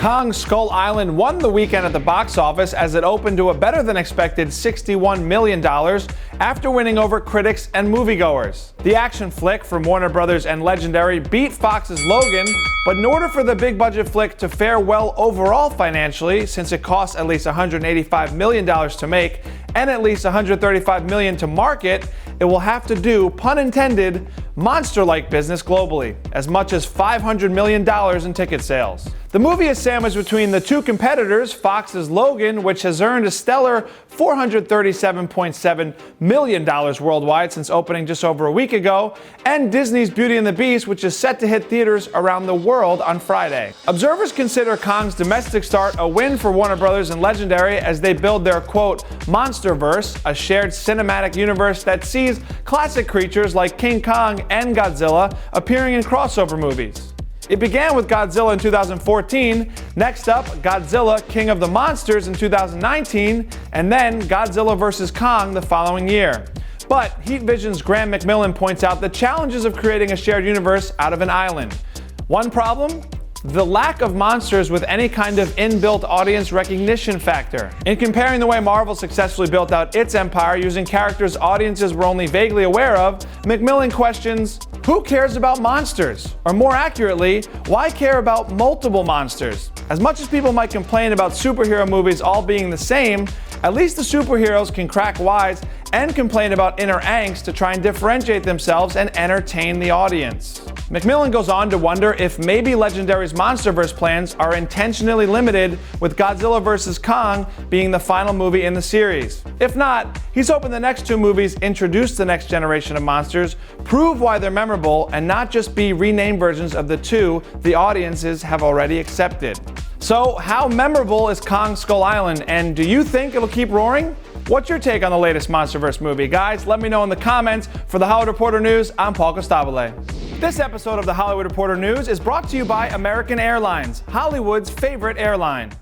Kong Skull Island won the weekend at the box office as it opened to a better-than-expected $61 million after winning over critics and moviegoers. The action flick from Warner Brothers and Legendary beat Fox's Logan, but in order for the big-budget flick to fare well overall financially, since it costs at least $185 million to make and at least $135 million to market, it will have to do, pun intended, monster-like business globally, as much as $500 million in ticket sales. The movie is sandwiched between the two competitors, Fox's Logan, which has earned a stellar $437.7 million worldwide since opening just over a week ago, and Disney's Beauty and the Beast, which is set to hit theaters around the world on Friday. Observers consider Kong's domestic start a win for Warner Brothers and Legendary as they build their, quote, monsterverse, a shared cinematic universe that sees classic creatures like King Kong and Godzilla appearing in crossover movies. It began with Godzilla in 2014, next up Godzilla King of the Monsters in 2019, and then Godzilla vs. Kong the following year. But Heat Vision's Graham McMillan points out the challenges of creating a shared universe out of an island. One problem? The lack of monsters with any kind of inbuilt audience recognition factor. In comparing the way Marvel successfully built out its empire using characters audiences were only vaguely aware of, McMillan questions, who cares about monsters? Or more accurately, why care about multiple monsters? As much as people might complain about superhero movies all being the same, at least the superheroes can crack wise and complain about inner angst to try and differentiate themselves and entertain the audience. McMillan goes on to wonder if maybe Legendary's MonsterVerse plans are intentionally limited, with Godzilla vs. Kong being the final movie in the series. If not, he's hoping the next two movies introduce the next generation of monsters, prove why they're memorable, and not just be renamed versions of the two the audiences have already accepted. So, how memorable is Kong Skull Island, and do you think it'll keep roaring? What's your take on the latest MonsterVerse movie? Guys, let me know in the comments. For the Hollywood Reporter News, I'm Paul Costabile. This episode of the Hollywood Reporter News is brought to you by American Airlines, Hollywood's favorite airline.